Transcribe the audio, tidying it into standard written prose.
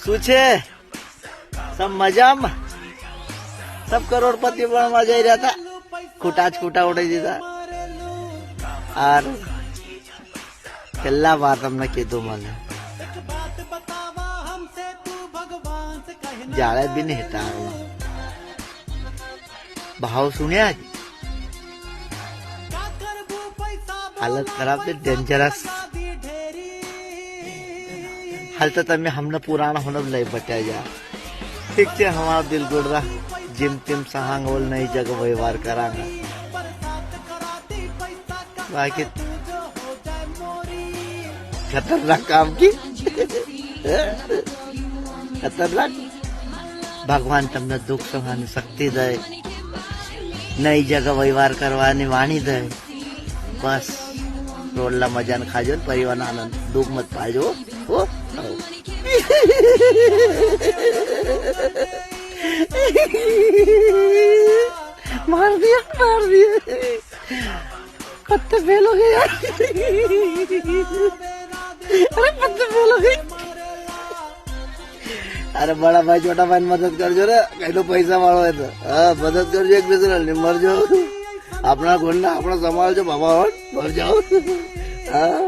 શું છે सब મજામાં सब કરોડપતિ બનવા જઈ રહ્યા હતા ખૂટા જ ખૂટા ઉડાઈ દીધા और છેલ્લા વાર તમને કીધું મને જાળે બી નહીં હેઠા ભાવ સુન્યા જ हालत खराब है डेंजरस हाल तो तमें हमने पुराना होना लई बटा जा ठीक है हमारा दिल गुड़ रहा जिम तिम सहांग बोल नई जगह व्यवहार करांगा बाकी खतरनाक काम की खतरनाक भगवान तमने दुख सहવાની શક્તિ દે નઈ જગહ વ્યવહાર કરવાની વાણી દે બસ રોડલા મજાને ખાજો ને પરિવારનો આનંદ દુઃખ મત પાજો હો मार दिया पत्ते फेल हो गए यार अरे पत्ते फेल हो गए अरे बड़ा भाई छोटा भाई मदद करजो रे कहीं पैसा वालों है तो हाँ मदद करजो एक दूसरे ने मर जाओ अपना गुंडा अपना संभाल जो बाबा और मर जाओ हाँ